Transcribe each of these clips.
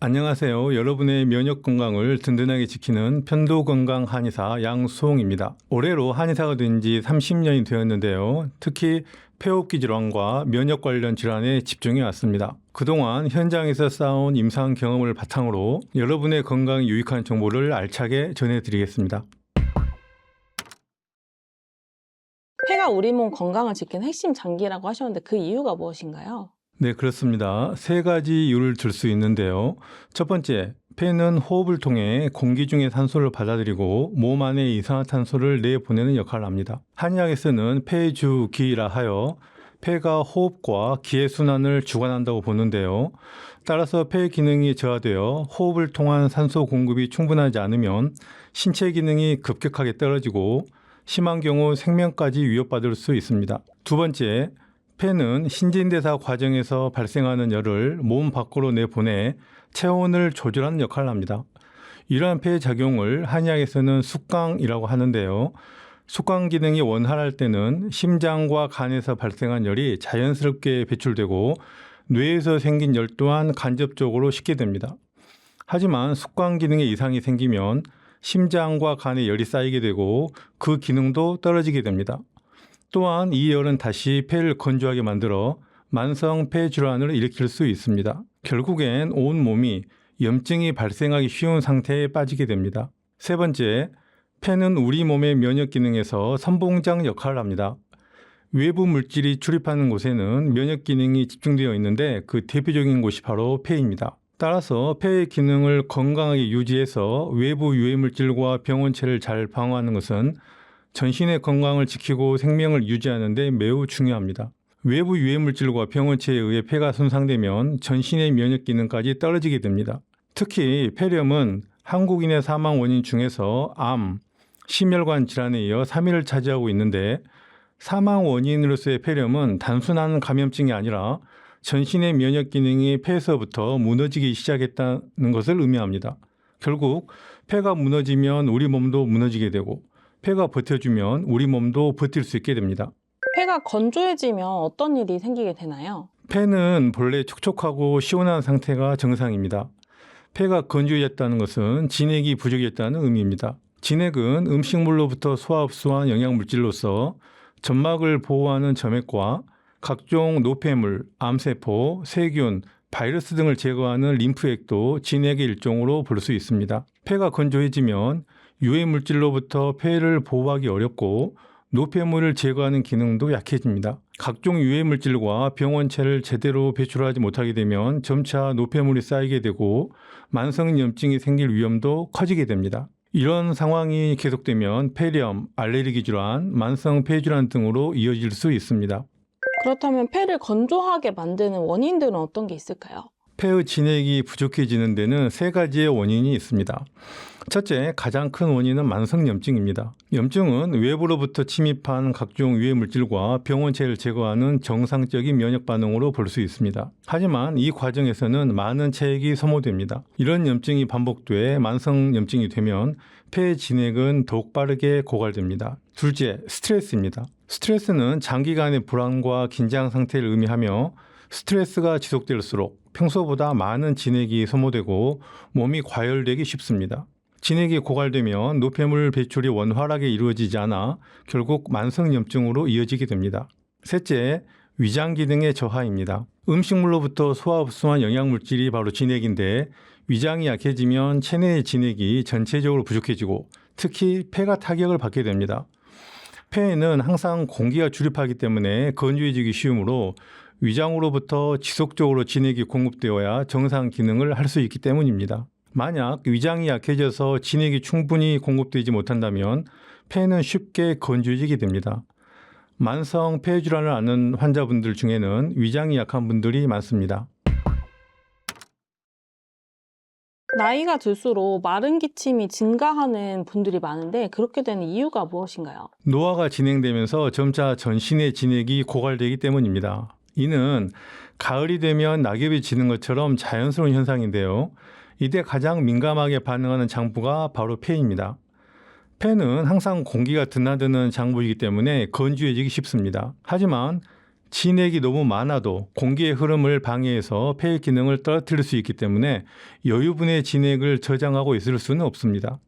안녕하세요. 여러분의 면역 건강을 든든하게 지키는 편도건강 한의사 양수홍입니다. 올해로 한의사가 된 지 30년이 되었는데요. 특히 폐호흡기 질환과 면역 관련 질환에 집중해 왔습니다. 그동안 현장에서 쌓아온 임상 경험을 바탕으로 여러분의 건강에 유익한 정보를 알차게 전해드리겠습니다. 폐가 우리 몸 건강을 지키는 핵심 장기라고 하셨는데 그 이유가 무엇인가요? 네, 그렇습니다. 세 가지 이유를 들 수 있는데요. 첫 번째, 폐는 호흡을 통해 공기 중의 산소를 받아들이고 몸 안에 이산화탄소를 내보내는 역할을 합니다. 한의학에서는 폐주기라 하여 폐가 호흡과 기의 순환을 주관한다고 보는데요. 따라서 폐 기능이 저하되어 호흡을 통한 산소 공급이 충분하지 않으면 신체 기능이 급격하게 떨어지고 심한 경우 생명까지 위협받을 수 있습니다. 두 번째, 폐는 신진대사 과정에서 발생하는 열을 몸 밖으로 내보내 체온을 조절하는 역할을 합니다. 이러한 폐의 작용을 한의학에서는 숙광이라고 하는데요. 숙광 기능이 원활할 때는 심장과 간에서 발생한 열이 자연스럽게 배출되고 뇌에서 생긴 열 또한 간접적으로 식게 됩니다. 하지만 숙광 기능에 이상이 생기면 심장과 간에 열이 쌓이게 되고 그 기능도 떨어지게 됩니다. 또한 이 열은 다시 폐를 건조하게 만들어 만성 폐 질환을 일으킬 수 있습니다. 결국엔 온 몸이 염증이 발생하기 쉬운 상태에 빠지게 됩니다. 세 번째, 폐는 우리 몸의 면역 기능에서 선봉장 역할을 합니다. 외부 물질이 출입하는 곳에는 면역 기능이 집중되어 있는데 그 대표적인 곳이 바로 폐입니다. 따라서 폐의 기능을 건강하게 유지해서 외부 유해 물질과 병원체를 잘 방어하는 것은 전신의 건강을 지키고 생명을 유지하는 데 매우 중요합니다. 외부 유해 물질과 병원체에 의해 폐가 손상되면 전신의 면역 기능까지 떨어지게 됩니다. 특히 폐렴은 한국인의 사망 원인 중에서 암, 심혈관 질환에 이어 3위를 차지하고 있는데 사망 원인으로서의 폐렴은 단순한 감염증이 아니라 전신의 면역 기능이 폐에서부터 무너지기 시작했다는 것을 의미합니다. 결국 폐가 무너지면 우리 몸도 무너지게 되고 폐가 버텨주면 우리 몸도 버틸 수 있게 됩니다. 폐가 건조해지면 어떤 일이 생기게 되나요? 폐는 본래 촉촉하고 시원한 상태가 정상입니다. 폐가 건조해졌다는 것은 진액이 부족했다는 의미입니다. 진액은 음식물로부터 소화 흡수한 영양물질로서 점막을 보호하는 점액과 각종 노폐물, 암세포, 세균, 바이러스 등을 제거하는 림프액도 진액의 일종으로 볼 수 있습니다. 폐가 건조해지면 유해 물질로부터 폐를 보호하기 어렵고 노폐물을 제거하는 기능도 약해집니다. 각종 유해 물질과 병원체를 제대로 배출하지 못하게 되면 점차 노폐물이 쌓이게 되고 만성염증이 생길 위험도 커지게 됩니다. 이런 상황이 계속되면 폐렴, 알레르기 질환, 만성 폐질환 등으로 이어질 수 있습니다. 그렇다면 폐를 건조하게 만드는 원인들은 어떤 게 있을까요? 폐의 진액이 부족해지는 데는 세 가지의 원인이 있습니다. 첫째, 가장 큰 원인은 만성염증입니다. 염증은 외부로부터 침입한 각종 유해 물질과 병원체를 제거하는 정상적인 면역 반응으로 볼 수 있습니다. 하지만 이 과정에서는 많은 체액이 소모됩니다. 이런 염증이 반복돼 만성염증이 되면 폐의 진액은 더욱 빠르게 고갈됩니다. 둘째, 스트레스입니다. 스트레스는 장기간의 불안과 긴장 상태를 의미하며 스트레스가 지속될수록 평소보다 많은 진액이 소모되고 몸이 과열되기 쉽습니다. 진액이 고갈되면 노폐물 배출이 원활하게 이루어지지 않아 결국 만성염증으로 이어지게 됩니다. 셋째, 위장 기능의 저하입니다. 음식물로부터 소화 흡수한 영양물질이 바로 진액인데 위장이 약해지면 체내의 진액이 전체적으로 부족해지고 특히 폐가 타격을 받게 됩니다. 폐에는 항상 공기가 출입하기 때문에 건조해지기 쉬우므로 위장으로부터 지속적으로 진액이 공급되어야 정상 기능을 할 수 있기 때문입니다. 만약 위장이 약해져서 진액이 충분히 공급되지 못한다면 폐는 쉽게 건조해지게 됩니다. 만성 폐질환을 앓는 환자분들 중에는 위장이 약한 분들이 많습니다. 나이가 들수록 마른 기침이 증가하는 분들이 많은데 그렇게 되는 이유가 무엇인가요? 노화가 진행되면서 점차 전신의 진액이 고갈되기 때문입니다. 이는 가을이 되면 낙엽이 지는 것처럼 자연스러운 현상인데요. 이때 가장 민감하게 반응하는 장부가 바로 폐입니다. 폐는 항상 공기가 드나드는 장부이기 때문에 건조해지기 쉽습니다. 하지만 진액이 너무 많아도 공기의 흐름을 방해해서 폐의 기능을 떨어뜨릴 수 있기 때문에 여유분의 진액을 저장하고 있을 수는 없습니다.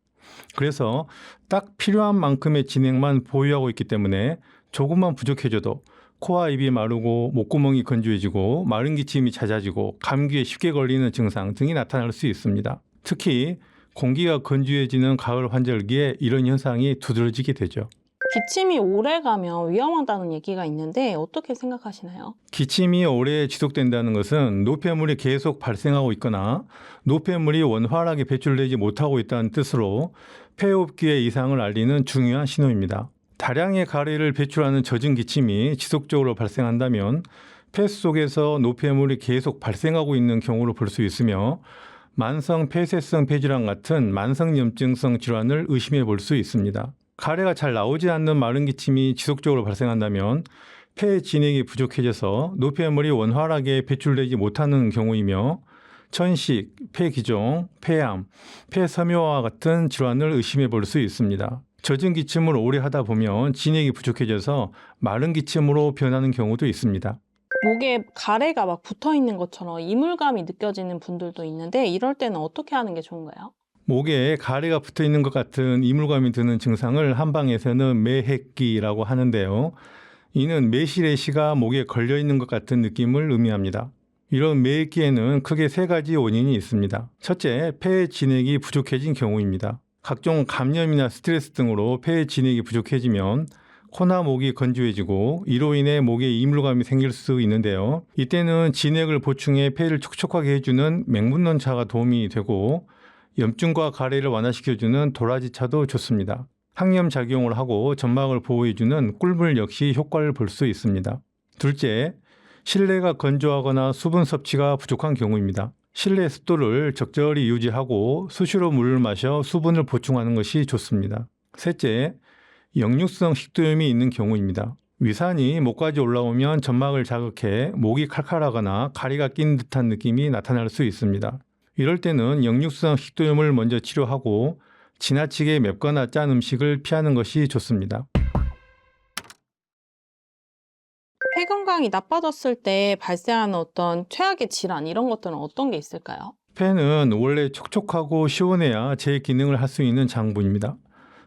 그래서 딱 필요한 만큼의 진액만 보유하고 있기 때문에 조금만 부족해져도 코와 입이 마르고 목구멍이 건조해지고 마른 기침이 잦아지고 감기에 쉽게 걸리는 증상 등이 나타날 수 있습니다. 특히 공기가 건조해지는 가을 환절기에 이런 현상이 두드러지게 되죠. 기침이 오래 가면 위험하다는 얘기가 있는데 어떻게 생각하시나요? 기침이 오래 지속된다는 것은 노폐물이 계속 발생하고 있거나 노폐물이 원활하게 배출되지 못하고 있다는 뜻으로 폐호흡기의 이상을 알리는 중요한 신호입니다. 다량의 가래를 배출하는 젖은 기침이 지속적으로 발생한다면 폐 속에서 노폐물이 계속 발생하고 있는 경우로 볼 수 있으며 만성 폐쇄성 폐질환 같은 만성염증성 질환을 의심해 볼 수 있습니다. 가래가 잘 나오지 않는 마른 기침이 지속적으로 발생한다면 폐 진액이 부족해져서 노폐물이 원활하게 배출되지 못하는 경우이며 천식, 폐기종, 폐암, 폐섬유화 같은 질환을 의심해 볼 수 있습니다. 젖은 기침을 오래 하다 보면 진액이 부족해져서 마른 기침으로 변하는 경우도 있습니다. 목에 가래가 막 붙어 있는 것처럼 이물감이 느껴지는 분들도 있는데 이럴 때는 어떻게 하는 게 좋은가요? 목에 가래가 붙어 있는 것 같은 이물감이 드는 증상을 한방에서는 매핵기라고 하는데요. 이는 매실의시가 목에 걸려 있는 것 같은 느낌을 의미합니다. 이런 매핵기에는 크게 세 가지 원인이 있습니다. 첫째, 폐의 진액이 부족해진 경우입니다. 각종 감염이나 스트레스 등으로 폐의 진액이 부족해지면 코나 목이 건조해지고 이로 인해 목에 이물감이 생길 수 있는데요. 이때는 진액을 보충해 폐를 촉촉하게 해주는 맹문논차가 도움이 되고 염증과 가래를 완화시켜주는 도라지차도 좋습니다. 항염 작용을 하고 점막을 보호해주는 꿀물 역시 효과를 볼 수 있습니다. 둘째, 실내가 건조하거나 수분 섭취가 부족한 경우입니다. 실내 습도를 적절히 유지하고 수시로 물을 마셔 수분을 보충하는 것이 좋습니다. 셋째, 역류성 식도염이 있는 경우입니다. 위산이 목까지 올라오면 점막을 자극해 목이 칼칼하거나 가리가 낀 듯한 느낌이 나타날 수 있습니다. 이럴 때는 역류성 식도염을 먼저 치료하고 지나치게 맵거나 짠 음식을 피하는 것이 좋습니다. 폐 건강이 나빠졌을 때 발생하는 어떤 최악의 질환 이런 것들은 어떤 게 있을까요? 폐는 원래 촉촉하고 시원해야 제 기능을 할 수 있는 장부입니다.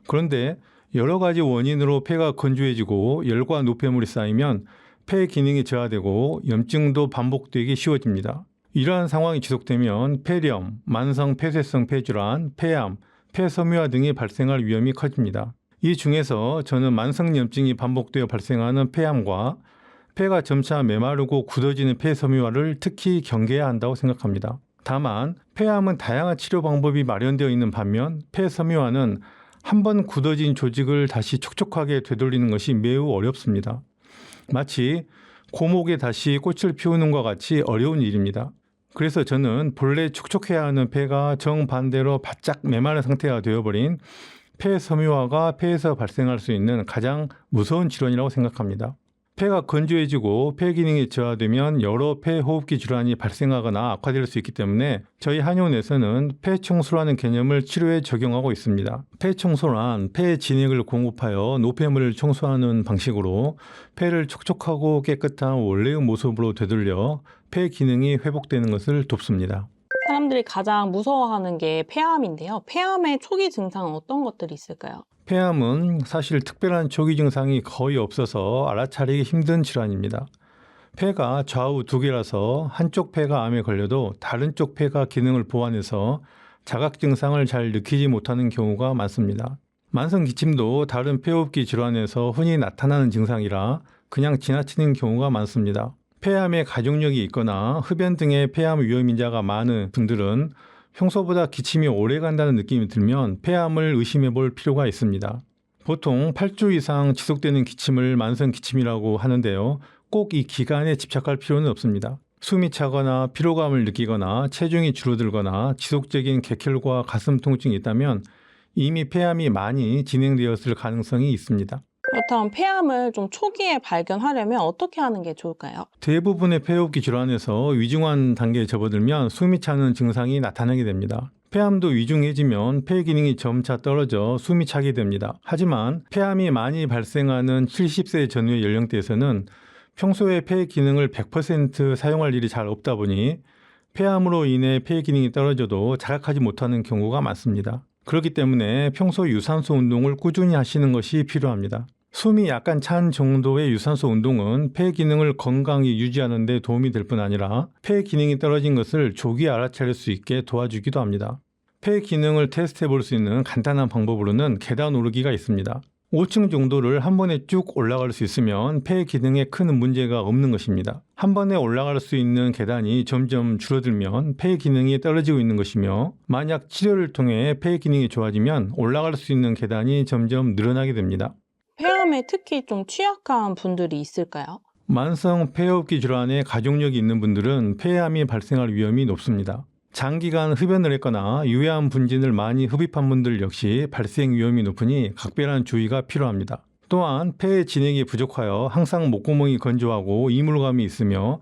그런데 여러 가지 원인으로 폐가 건조해지고 열과 노폐물이 쌓이면 폐 기능이 저하되고 염증도 반복되기 쉬워집니다. 이러한 상황이 지속되면 폐렴, 만성 폐쇄성 폐질환, 폐암, 폐섬유화 등이 발생할 위험이 커집니다. 이 중에서 저는 만성염증이 반복되어 발생하는 폐암과 폐가 점차 메마르고 굳어지는 폐섬유화를 특히 경계해야 한다고 생각합니다. 다만 폐암은 다양한 치료 방법이 마련되어 있는 반면 폐섬유화는 한번 굳어진 조직을 다시 촉촉하게 되돌리는 것이 매우 어렵습니다. 마치 고목에 다시 꽃을 피우는 것과 같이 어려운 일입니다. 그래서 저는 본래 촉촉해야 하는 폐가 정반대로 바짝 메마른 상태가 되어버린 폐섬유화가 폐에서 발생할 수 있는 가장 무서운 질환이라고 생각합니다. 폐가 건조해지고 폐 기능이 저하되면 여러 폐호흡기 질환이 발생하거나 악화될 수 있기 때문에 저희 한의원에서는 폐청소라는 개념을 치료에 적용하고 있습니다. 폐청소란 폐의 진액을 공급하여 노폐물을 청소하는 방식으로 폐를 촉촉하고 깨끗한 원래의 모습으로 되돌려 폐 기능이 회복되는 것을 돕습니다. 사람들이 가장 무서워하는 게 폐암인데요. 폐암의 초기 증상은 어떤 것들이 있을까요? 폐암은 사실 특별한 초기 증상이 거의 없어서 알아차리기 힘든 질환입니다. 폐가 좌우 두 개라서 한쪽 폐가 암에 걸려도 다른 쪽 폐가 기능을 보완해서 자각 증상을 잘 느끼지 못하는 경우가 많습니다. 만성 기침도 다른 폐호흡기 질환에서 흔히 나타나는 증상이라 그냥 지나치는 경우가 많습니다. 폐암에 가족력이 있거나 흡연 등의 폐암 위험 인자가 많은 분들은 평소보다 기침이 오래 간다는 느낌이 들면 폐암을 의심해 볼 필요가 있습니다. 보통 8주 이상 지속되는 기침을 만성 기침이라고 하는데요. 꼭 이 기간에 집착할 필요는 없습니다. 숨이 차거나 피로감을 느끼거나 체중이 줄어들거나 지속적인 객혈과 가슴 통증이 있다면 이미 폐암이 많이 진행되었을 가능성이 있습니다. 그렇다면 폐암을 좀 초기에 발견하려면 어떻게 하는 게 좋을까요? 대부분의 폐호흡기 질환에서 위중한 단계에 접어들면 숨이 차는 증상이 나타나게 됩니다. 폐암도 위중해지면 폐 기능이 점차 떨어져 숨이 차게 됩니다. 하지만 폐암이 많이 발생하는 70세 전후의 연령대에서는 평소에 폐 기능을 100% 사용할 일이 잘 없다 보니 폐암으로 인해 폐 기능이 떨어져도 자각하지 못하는 경우가 많습니다. 그렇기 때문에 평소 유산소 운동을 꾸준히 하시는 것이 필요합니다. 숨이 약간 찬 정도의 유산소 운동은 폐 기능을 건강히 유지하는 데 도움이 될 뿐 아니라 폐 기능이 떨어진 것을 조기 알아차릴 수 있게 도와주기도 합니다. 폐 기능을 테스트해 볼 수 있는 간단한 방법으로는 계단 오르기가 있습니다. 5층 정도를 한 번에 쭉 올라갈 수 있으면 폐 기능에 큰 문제가 없는 것입니다. 한 번에 올라갈 수 있는 계단이 점점 줄어들면 폐 기능이 떨어지고 있는 것이며, 만약 치료를 통해 폐 기능이 좋아지면 올라갈 수 있는 계단이 점점 늘어나게 됩니다. 폐암에 특히 좀 취약한 분들이 있을까요? 만성 폐호흡기 질환에 가족력이 있는 분들은 폐암이 발생할 위험이 높습니다. 장기간 흡연을 했거나 유해한 분진을 많이 흡입한 분들 역시 발생 위험이 높으니 각별한 주의가 필요합니다. 또한 폐의 진액이 부족하여 항상 목구멍이 건조하고 이물감이 있으며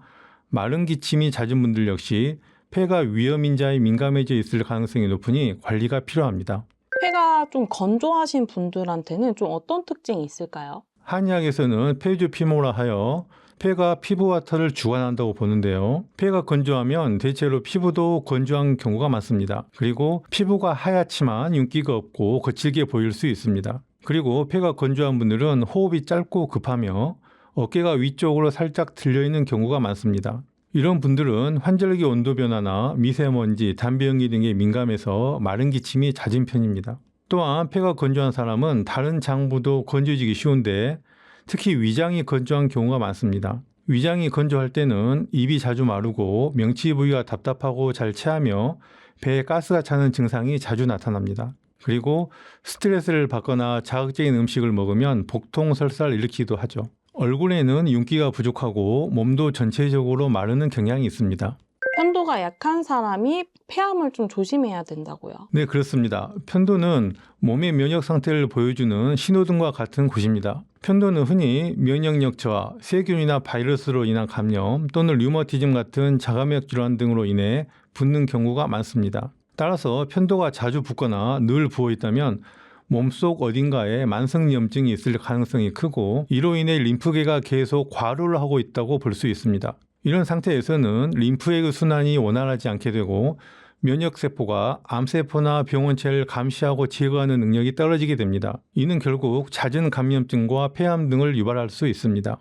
마른 기침이 잦은 분들 역시 폐가 위험인자에 민감해져 있을 가능성이 높으니 관리가 필요합니다. 폐가 좀 건조하신 분들한테는 좀 어떤 특징이 있을까요? 한의학에서는 폐주피모라 하여 폐가 피부와 털을 주관한다고 보는데요. 폐가 건조하면 대체로 피부도 건조한 경우가 많습니다. 그리고 피부가 하얗지만 윤기가 없고 거칠게 보일 수 있습니다. 그리고 폐가 건조한 분들은 호흡이 짧고 급하며 어깨가 위쪽으로 살짝 들려있는 경우가 많습니다. 이런 분들은 환절기 온도 변화나 미세먼지, 담배 연기 등에 민감해서 마른 기침이 잦은 편입니다. 또한 폐가 건조한 사람은 다른 장부도 건조해지기 쉬운데 특히 위장이 건조한 경우가 많습니다. 위장이 건조할 때는 입이 자주 마르고 명치 부위가 답답하고 잘 체하며 배에 가스가 차는 증상이 자주 나타납니다. 그리고 스트레스를 받거나 자극적인 음식을 먹으면 복통, 설사를 일으키기도 하죠. 얼굴에는 윤기가 부족하고 몸도 전체적으로 마르는 경향이 있습니다. 편도가 약한 사람이 폐암을 좀 조심해야 된다고요. 네, 그렇습니다. 편도는 몸의 면역 상태를 보여주는 신호등과 같은 곳입니다. 편도는 흔히 면역력 저하, 세균이나 바이러스로 인한 감염 또는 류머티즘 같은 자가면역 질환 등으로 인해 붓는 경우가 많습니다. 따라서 편도가 자주 붓거나 늘 부어 있다면 몸속 어딘가에 만성염증이 있을 가능성이 크고, 이로 인해 림프계가 계속 과로를 하고 있다고 볼 수 있습니다. 이런 상태에서는 림프의 순환이 원활하지 않게 되고 면역세포가 암세포나 병원체를 감시하고 제거하는 능력이 떨어지게 됩니다. 이는 결국 잦은 감염증과 폐암 등을 유발할 수 있습니다.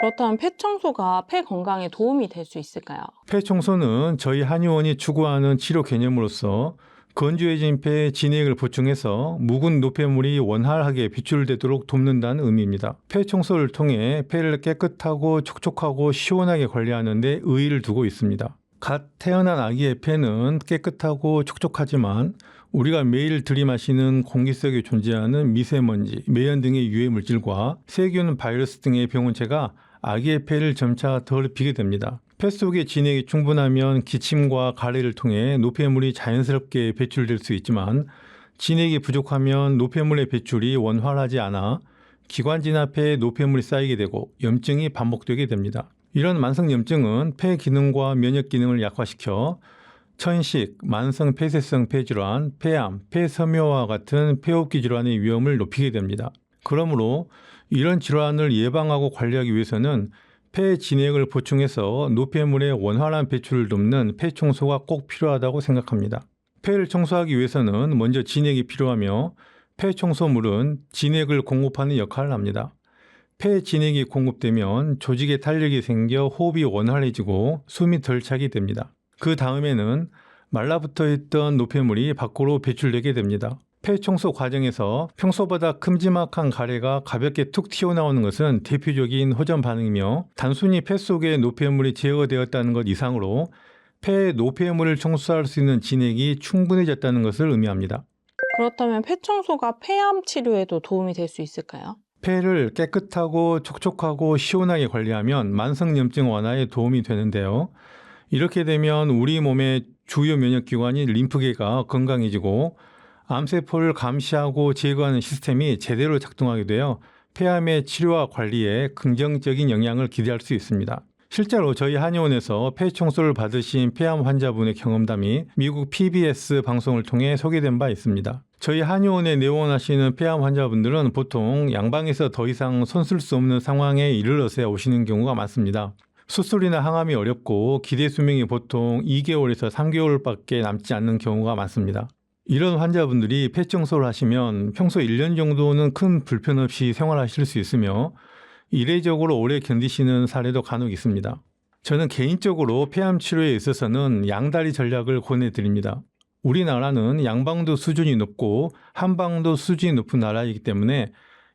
그렇다면 폐 청소가 폐 건강에 도움이 될 수 있을까요? 폐 청소는 저희 한의원이 추구하는 치료 개념으로서 건조해진 폐에 진액을 보충해서 묵은 노폐물이 원활하게 배출되도록 돕는다는 의미입니다. 폐 청소를 통해 폐를 깨끗하고 촉촉하고 시원하게 관리하는 데 의의를 두고 있습니다. 갓 태어난 아기의 폐는 깨끗하고 촉촉하지만 우리가 매일 들이마시는 공기 속에 존재하는 미세먼지, 매연 등의 유해 물질과 세균, 바이러스 등의 병원체가 아기의 폐를 점차 더럽히게 됩니다. 폐 속에 진액이 충분하면 기침과 가래를 통해 노폐물이 자연스럽게 배출될 수 있지만, 진액이 부족하면 노폐물의 배출이 원활하지 않아 기관지나 폐에 노폐물이 쌓이게 되고 염증이 반복되게 됩니다. 이런 만성염증은 폐 기능과 면역 기능을 약화시켜 천식, 만성 폐쇄성 폐질환, 폐암, 폐섬유화와 같은 폐호흡기 질환의 위험을 높이게 됩니다. 그러므로 이런 질환을 예방하고 관리하기 위해서는 폐 진액을 보충해서 노폐물의 원활한 배출을 돕는 폐 청소가 꼭 필요하다고 생각합니다. 폐를 청소하기 위해서는 먼저 진액이 필요하며 폐 청소물은 진액을 공급하는 역할을 합니다. 폐 진액이 공급되면 조직에 탄력이 생겨 호흡이 원활해지고 숨이 덜 차게 됩니다. 그 다음에는 말라붙어 있던 노폐물이 밖으로 배출되게 됩니다. 폐 청소 과정에서 평소보다 큼지막한 가래가 가볍게 툭 튀어나오는 것은 대표적인 호전 반응이며, 단순히 폐 속에 노폐물이 제거되었다는 것 이상으로 폐의 노폐물을 청소할 수 있는 진액이 충분해졌다는 것을 의미합니다. 그렇다면 폐 청소가 폐암 치료에도 도움이 될 수 있을까요? 폐를 깨끗하고 촉촉하고 시원하게 관리하면 만성염증 완화에 도움이 되는데요. 이렇게 되면 우리 몸의 주요 면역기관인 림프계가 건강해지고 암세포를 감시하고 제거하는 시스템이 제대로 작동하게 되어 폐암의 치료와 관리에 긍정적인 영향을 기대할 수 있습니다. 실제로 저희 한의원에서 폐 청소를 받으신 폐암 환자분의 경험담이 미국 PBS 방송을 통해 소개된 바 있습니다. 저희 한의원에 내원하시는 폐암 환자분들은 보통 양방에서 더 이상 손 쓸 수 없는 상황에 이르러서야 오시는 경우가 많습니다. 수술이나 항암이 어렵고 기대 수명이 보통 2개월에서 3개월밖에 남지 않는 경우가 많습니다. 이런 환자분들이 폐 청소를 하시면 평소 1년 정도는 큰 불편 없이 생활하실 수 있으며 이례적으로 오래 견디시는 사례도 간혹 있습니다. 저는 개인적으로 폐암 치료에 있어서는 양다리 전략을 권해드립니다. 우리나라는 양방도 수준이 높고 한방도 수준이 높은 나라이기 때문에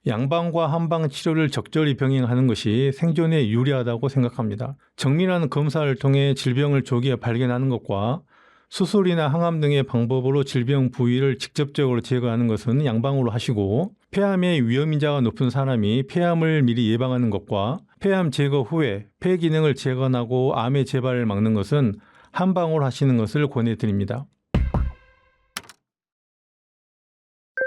양방과 한방 치료를 적절히 병행하는 것이 생존에 유리하다고 생각합니다. 정밀한 검사를 통해 질병을 조기에 발견하는 것과 수술이나 항암 등의 방법으로 질병 부위를 직접적으로 제거하는 것은 양방으로 하시고, 폐암의 위험인자가 높은 사람이 폐암을 미리 예방하는 것과 폐암 제거 후에 폐 기능을 재건하고 암의 재발을 막는 것은 한방으로 하시는 것을 권해드립니다.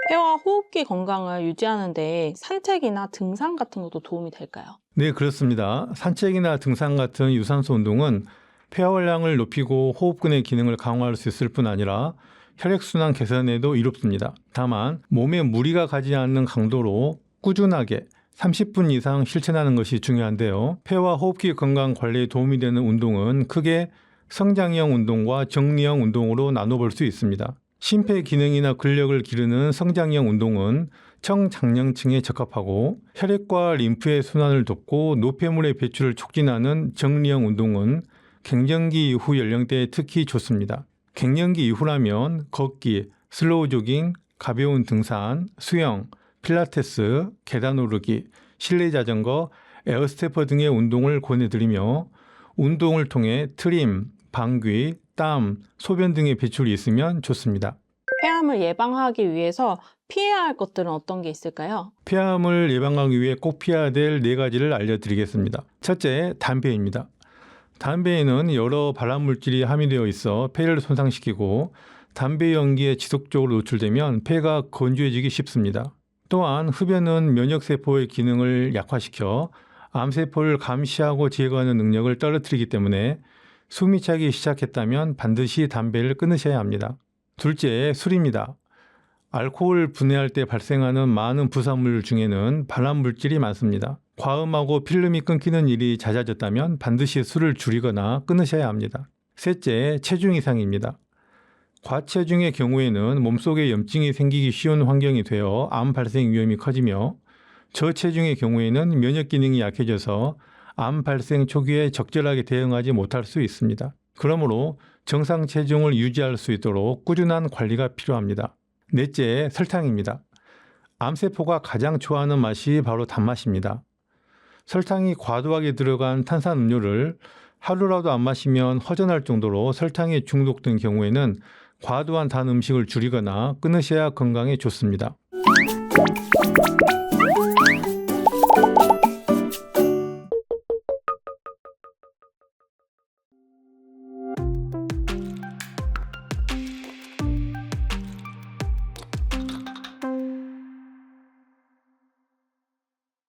폐와 호흡기 건강을 유지하는 데 산책이나 등산 같은 것도 도움이 될까요? 네, 그렇습니다. 산책이나 등산 같은 유산소 운동은 폐활량을 높이고 호흡근의 기능을 강화할 수 있을 뿐 아니라 혈액순환 개선에도 이롭습니다. 다만 몸에 무리가 가지 않는 강도로 꾸준하게 30분 이상 실천하는 것이 중요한데요. 폐와 호흡기 건강 관리에 도움이 되는 운동은 크게 성장형 운동과 정리형 운동으로 나눠볼 수 있습니다. 심폐 기능이나 근력을 기르는 성장형 운동은 청장년층에 적합하고, 혈액과 림프의 순환을 돕고 노폐물의 배출을 촉진하는 정리형 운동은 갱년기 이후 연령대에 특히 좋습니다. 갱년기 이후라면 걷기, 슬로우 조깅, 가벼운 등산, 수영, 필라테스, 계단 오르기, 실내 자전거, 에어스태퍼 등의 운동을 권해드리며, 운동을 통해 트림, 방귀, 땀, 소변 등의 배출이 있으면 좋습니다. 폐암을 예방하기 위해서 피해야 할 것들은 어떤 게 있을까요? 폐암을 예방하기 위해 꼭 피해야 될 4가지를 알려드리겠습니다. 첫째, 담배입니다. 담배에는 여러 발암물질이 함유되어 있어 폐를 손상시키고, 담배 연기에 지속적으로 노출되면 폐가 건조해지기 쉽습니다. 또한 흡연은 면역세포의 기능을 약화시켜 암세포를 감시하고 제거하는 능력을 떨어뜨리기 때문에 숨이 차기 시작했다면 반드시 담배를 끊으셔야 합니다. 둘째, 술입니다. 알코올 분해할 때 발생하는 많은 부산물 중에는 발암물질이 많습니다. 과음하고 필름이 끊기는 일이 잦아졌다면 반드시 술을 줄이거나 끊으셔야 합니다. 셋째, 체중 이상입니다. 과체중의 경우에는 몸속에 염증이 생기기 쉬운 환경이 되어 암 발생 위험이 커지며, 저체중의 경우에는 면역 기능이 약해져서 암 발생 초기에 적절하게 대응하지 못할 수 있습니다. 그러므로 정상 체중을 유지할 수 있도록 꾸준한 관리가 필요합니다. 넷째, 설탕입니다. 암세포가 가장 좋아하는 맛이 바로 단맛입니다. 설탕이 과도하게 들어간 탄산음료를 하루라도 안 마시면 허전할 정도로 설탕에 중독된 경우에는 과도한 단 음식을 줄이거나 끊으셔야 건강에 좋습니다.